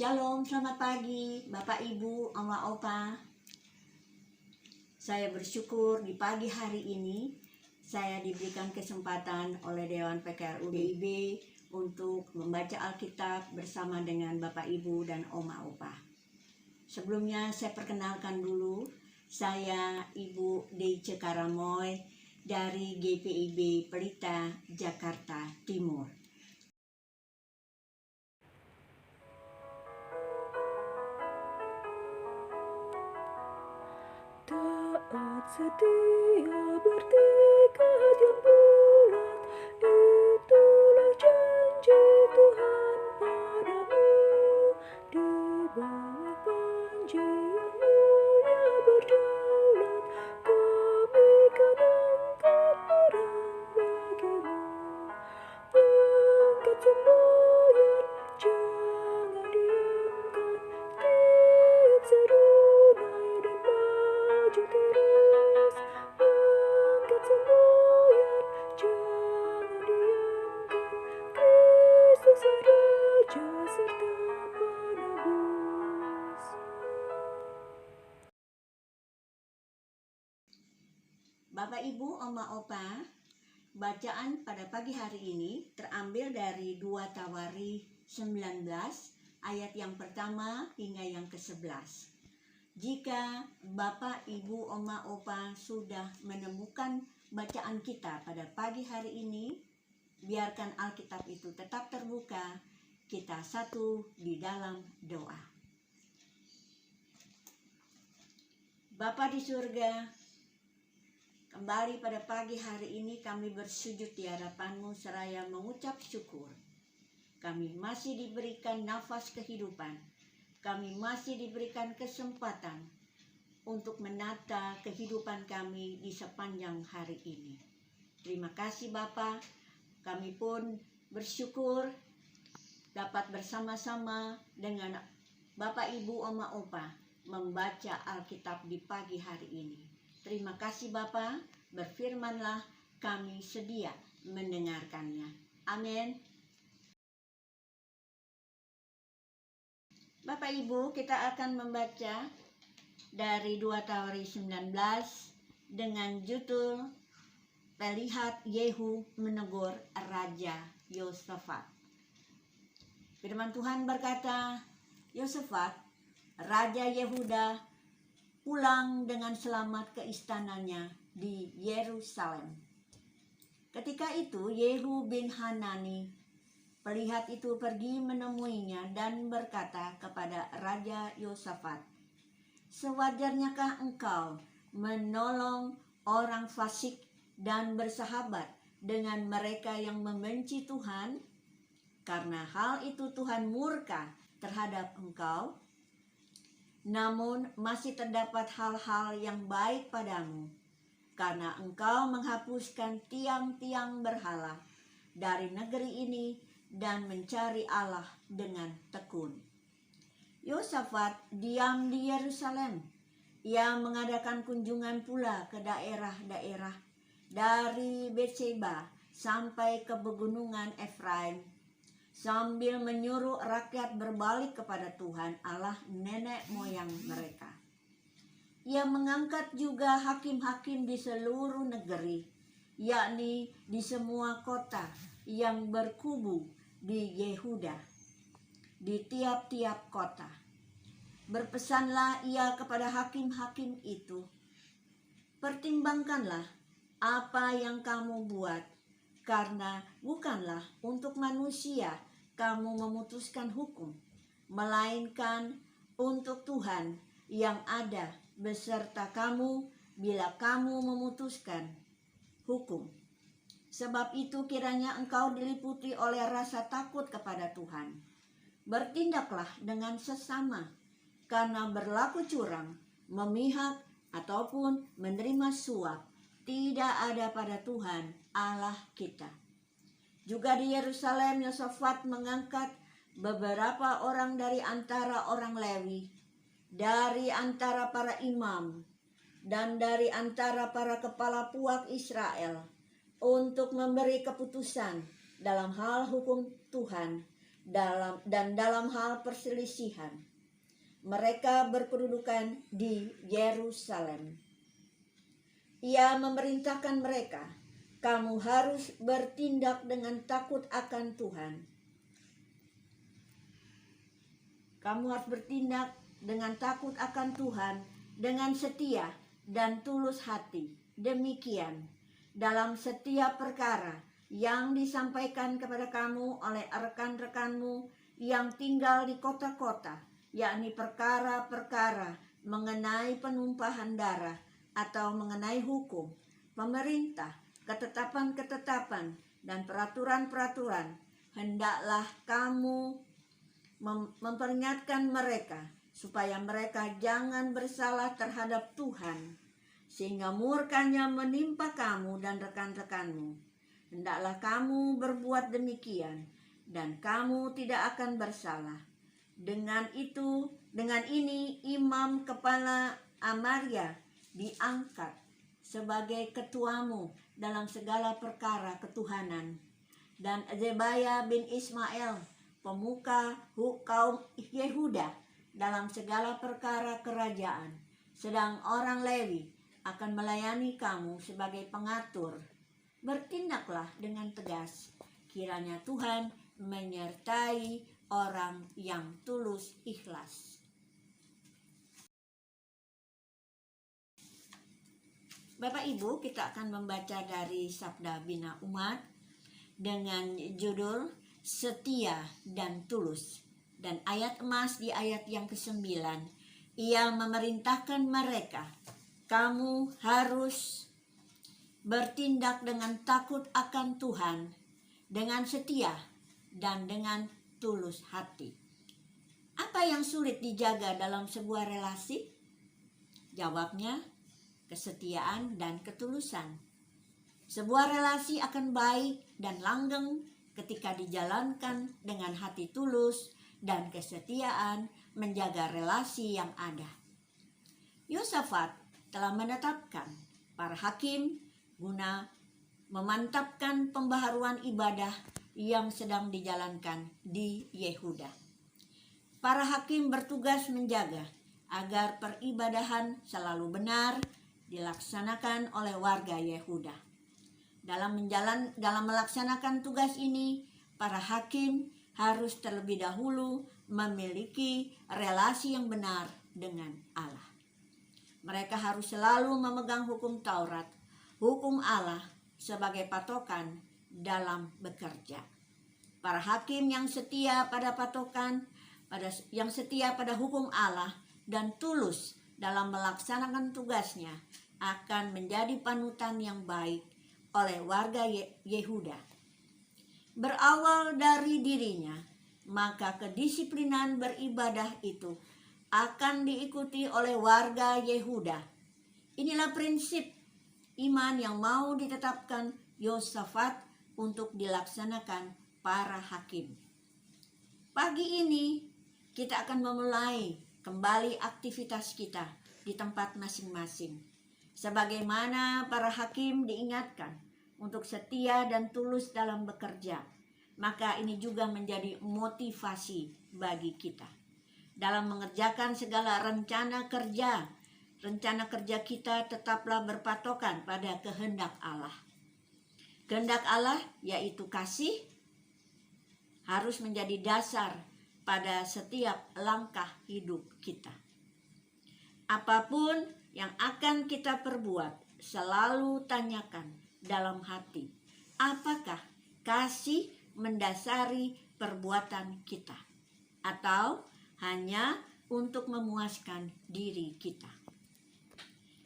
Shalom, selamat pagi Bapak Ibu, Oma Opa. Saya bersyukur di pagi hari ini saya diberikan kesempatan oleh Dewan PKRU DIB untuk membaca Alkitab bersama dengan Bapak Ibu dan Oma Opa. Sebelumnya saya perkenalkan dulu, saya Ibu Deice Karamoy dari GPIB Pelita, Jakarta Timur. Taat setia bertekad yang bulat, itulah janji Tuhan padamu. Di bawah panji yang mulia berdaulat, kami kan angkat pedang bagimu. Angkat semboyan, jangan diamkan, tiup serunai dan maju terus. Angkat semboyan, jangan diamkan, Kristus Raja serta penebus. Bapak Ibu, Oma Opa, bacaan pada pagi hari ini terambil dari 2 Tawarikh 19 ayat yang pertama hingga yang ke-11. Jika Bapak, Ibu, Oma, Opa sudah menemukan bacaan kita pada pagi hari ini, biarkan Alkitab itu tetap terbuka, kita satu di dalam doa. Bapa di surga, kembali pada pagi hari ini kami bersujud di hadapan-Mu seraya mengucap syukur. Kami masih diberikan nafas kehidupan. Kami masih diberikan kesempatan untuk menata kehidupan kami di sepanjang hari ini. Terima kasih Bapa. Kami pun bersyukur dapat bersama-sama dengan Bapak, Ibu, Oma, Opa membaca Alkitab di pagi hari ini. Terima kasih Bapa, berfirmanlah, kami sedia mendengarkannya. Amin. Bapak Ibu, kita akan membaca dari 2 Tawarikh 19 dengan judul Melihat Yehu menegur Raja Yosafat. Firman Tuhan berkata, Yosafat, Raja Yehuda, pulang dengan selamat ke istananya di Yerusalem. Ketika itu Yehu bin Hanani, pelihat itu, pergi menemuinya dan berkata kepada Raja Yosafat, sewajarnyakah engkau menolong orang fasik dan bersahabat dengan mereka yang membenci Tuhan? Karena hal itu Tuhan murka terhadap engkau. Namun masih terdapat hal-hal yang baik padamu, karena engkau menghapuskan tiang-tiang berhala dari negeri ini dan mencari Allah dengan tekun. Yosafat diam di Yerusalem. Ia mengadakan kunjungan pula ke daerah-daerah dari Betseba sampai ke pegunungan Efraim, sambil menyuruh rakyat berbalik kepada Tuhan Allah nenek moyang mereka. Ia mengangkat juga hakim-hakim di seluruh negeri, yakni di semua kota yang berkubu di Yehuda, di tiap-tiap kota. Berpesanlah ia kepada hakim-hakim itu, pertimbangkanlah apa yang kamu buat, karena bukanlah untuk manusia kamu memutuskan hukum, melainkan untuk Tuhan yang ada beserta kamu bila kamu memutuskan hukum. Sebab itu kiranya engkau diliputi oleh rasa takut kepada Tuhan. Bertindaklah dengan sesama, karena berlaku curang, memihak, ataupun menerima suap tidak ada pada Tuhan Allah kita. Juga di Yerusalem Yosafat mengangkat beberapa orang dari antara orang Lewi, dari antara para imam, dan dari antara para kepala puak Israel, untuk memberi keputusan dalam hal hukum Tuhan dalam hal perselisihan. Mereka berkedudukan di Yerusalem. Ia memerintahkan mereka, kamu harus bertindak dengan takut akan Tuhan. Kamu harus bertindak dengan takut akan Tuhan, dengan setia dan tulus hati. Demikian, dalam setiap perkara yang disampaikan kepada kamu oleh rekan-rekanmu yang tinggal di kota-kota, yakni perkara-perkara mengenai penumpahan darah atau mengenai hukum, pemerintah, ketetapan-ketetapan, dan peraturan-peraturan, hendaklah kamu memperingatkan mereka supaya mereka jangan bersalah terhadap Tuhan, sehingga murkanya menimpa kamu dan rekan-rekanmu. Hendaklah kamu berbuat demikian, dan kamu tidak akan bersalah. Dengan ini imam kepala Amaria diangkat sebagai ketuamu dalam segala perkara ketuhanan, dan Zebaya bin Ismail pemuka kaum Yehuda dalam segala perkara kerajaan, sedang orang Lewi akan melayani kamu sebagai pengatur. Bertindaklah dengan tegas, kiranya Tuhan menyertai orang yang tulus ikhlas. Bapak Ibu, kita akan membaca dari Sabda Bina Umat dengan judul Setia dan Tulus. Dan ayat emas di ayat yang ke-9, ia memerintahkan mereka, kamu harus bertindak dengan takut akan Tuhan, dengan setia dan dengan tulus hati. Apa yang sulit dijaga dalam sebuah relasi? Jawabnya, kesetiaan dan ketulusan. Sebuah relasi akan baik dan langgeng ketika dijalankan dengan hati tulus dan kesetiaan menjaga relasi yang ada. Yosafat telah menetapkan para hakim guna memantapkan pembaharuan ibadah yang sedang dijalankan di Yehuda. Para hakim bertugas menjaga agar peribadahan selalu benar dilaksanakan oleh warga Yehuda. Dalam melaksanakan tugas ini, para hakim harus terlebih dahulu memiliki relasi yang benar dengan Allah. Mereka harus selalu memegang hukum Taurat, hukum Allah sebagai patokan dalam bekerja. Para hakim yang setia pada patokan, yang setia pada hukum Allah dan tulus dalam melaksanakan tugasnya akan menjadi panutan yang baik oleh warga Yehuda. Berawal dari dirinya, maka kedisiplinan beribadah itu akan diikuti oleh warga Yehuda. Inilah prinsip iman yang mau ditetapkan Yosafat untuk dilaksanakan para hakim. Pagi ini kita akan memulai kembali aktivitas kita di tempat masing-masing. Sebagaimana para hakim diingatkan untuk setia dan tulus dalam bekerja, maka ini juga menjadi motivasi bagi kita dalam mengerjakan segala rencana kerja kita tetaplah berpatokan pada kehendak Allah. Kehendak Allah yaitu kasih harus menjadi dasar pada setiap langkah hidup kita. Apapun yang akan kita perbuat, selalu tanyakan dalam hati, apakah kasih mendasari perbuatan kita atau hanya untuk memuaskan diri kita.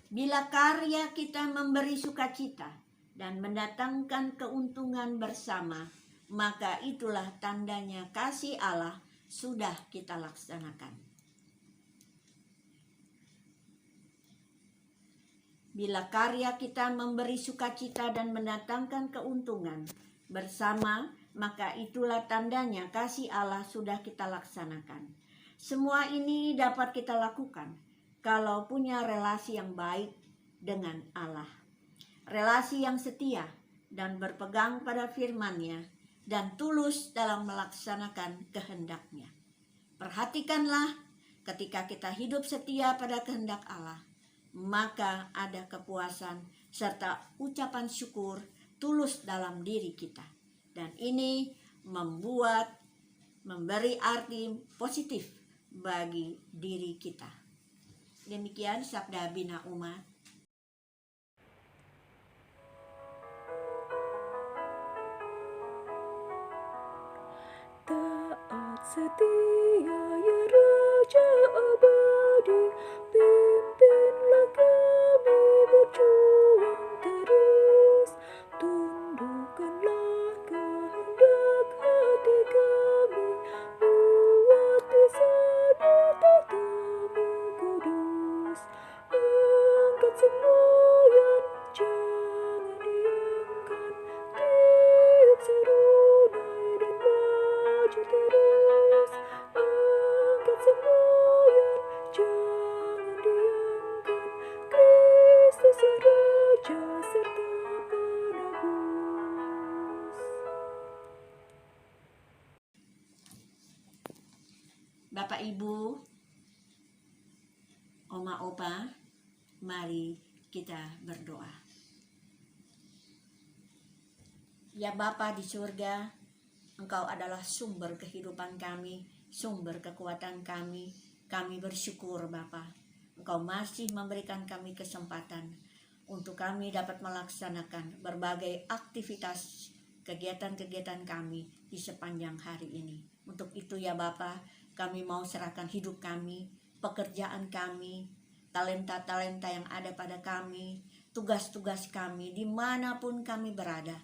Bila karya kita memberi sukacita dan mendatangkan keuntungan bersama, maka itulah tandanya kasih Allah sudah kita laksanakan. Bila karya kita memberi sukacita dan mendatangkan keuntungan bersama, maka itulah tandanya kasih Allah sudah kita laksanakan. Semua ini dapat kita lakukan kalau punya relasi yang baik dengan Allah. Relasi yang setia dan berpegang pada firman-Nya dan tulus dalam melaksanakan kehendak-Nya. Perhatikanlah, ketika kita hidup setia pada kehendak Allah, maka ada kepuasan serta ucapan syukur tulus dalam diri kita. Dan ini memberi arti positif bagi diri kita. Demikian sabda Bina Umat. Taat setia ya Raja abadi, pimpinlah kami berjuang terus. Tundukkanlah kehendak hati kami, buat bisa di tahta-Mu kudus. Angkat semboyan, jangan diamkan, tiup serunai dan maju terus. Angkat semboyan, jangan diamkan, Kristus yang Raja serta penebus. Bapak Ibu, Oma Opa, mari kita berdoa. Ya Bapa di surga, Engkau adalah sumber kehidupan kami, sumber kekuatan kami. Kami bersyukur Bapa, Engkau masih memberikan kami kesempatan untuk kami dapat melaksanakan berbagai aktivitas kegiatan-kegiatan kami di sepanjang hari ini. Untuk itu ya Bapa, kami mau serahkan hidup kami, pekerjaan kami, talenta-talenta yang ada pada kami, tugas-tugas kami, dimanapun kami berada.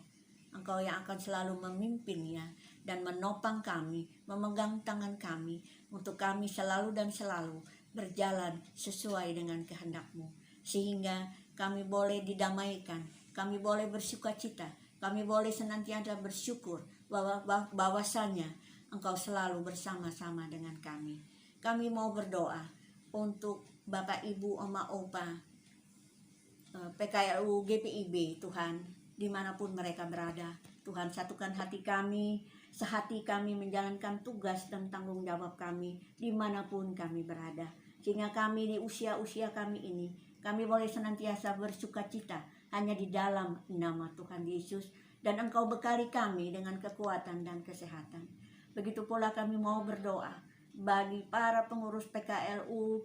Engkau yang akan selalu memimpinnya dan menopang kami, memegang tangan kami, untuk kami selalu dan selalu berjalan sesuai dengan kehendak-Mu. Sehingga kami boleh didamaikan, kami boleh bersukacita, kami boleh senantiasa bersyukur bahwasannya Engkau selalu bersama-sama dengan kami. Kami mau berdoa untuk Bapak Ibu Oma Opa PKLU GPIB Tuhan, dimanapun mereka berada. Tuhan, satukan hati kami, sehati kami menjalankan tugas dan tanggung jawab kami dimanapun kami berada. Sehingga kami di usia-usia kami ini, kami boleh senantiasa bersukacita hanya di dalam nama Tuhan Yesus. Dan Engkau bekali kami dengan kekuatan dan kesehatan. Begitu pula kami mau berdoa bagi para pengurus PKLU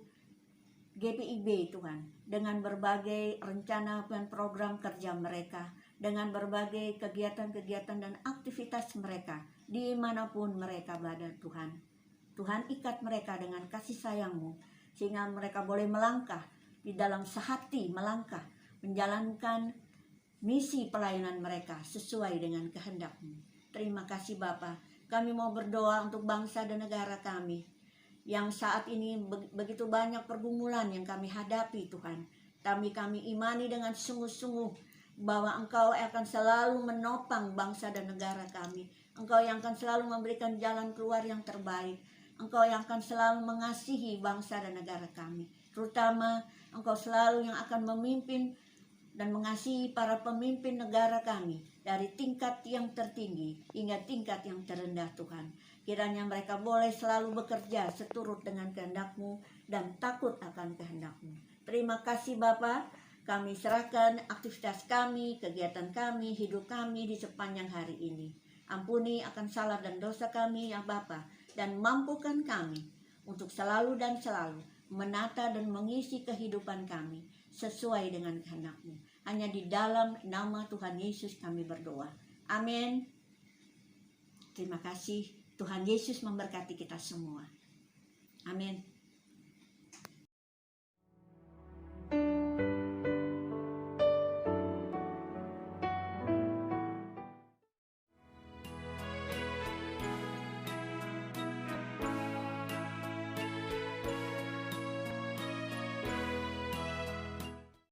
GPIB Tuhan, dengan berbagai rencana dan program kerja mereka, dengan berbagai kegiatan-kegiatan dan aktivitas mereka dimanapun mereka berada Tuhan. Tuhan, ikat mereka dengan kasih sayang-Mu, sehingga mereka boleh melangkah di dalam sehati, melangkah menjalankan misi pelayanan mereka sesuai dengan kehendak-Mu. Terima kasih Bapa. Kami mau berdoa untuk bangsa dan negara kami yang saat ini begitu banyak pergumulan yang kami hadapi Tuhan. Kami imani dengan sungguh-sungguh bahwa Engkau akan selalu menopang bangsa dan negara kami. Engkau yang akan selalu memberikan jalan keluar yang terbaik. Engkau yang akan selalu mengasihi bangsa dan negara kami. Terutama Engkau selalu yang akan memimpin dan mengasihi para pemimpin negara kami dari tingkat yang tertinggi hingga tingkat yang terendah Tuhan. Kiranya mereka boleh selalu bekerja seturut dengan kehendak-Mu dan takut akan kehendak-Mu. Terima kasih Bapa, kami serahkan aktivitas kami, kegiatan kami, hidup kami di sepanjang hari ini. Ampuni akan salah dan dosa kami ya Bapa, dan mampukan kami untuk selalu dan selalu menata dan mengisi kehidupan kami sesuai dengan kehendak-Mu. Hanya di dalam nama Tuhan Yesus kami berdoa. Amin. Terima kasih. Tuhan Yesus memberkati kita semua. Amin.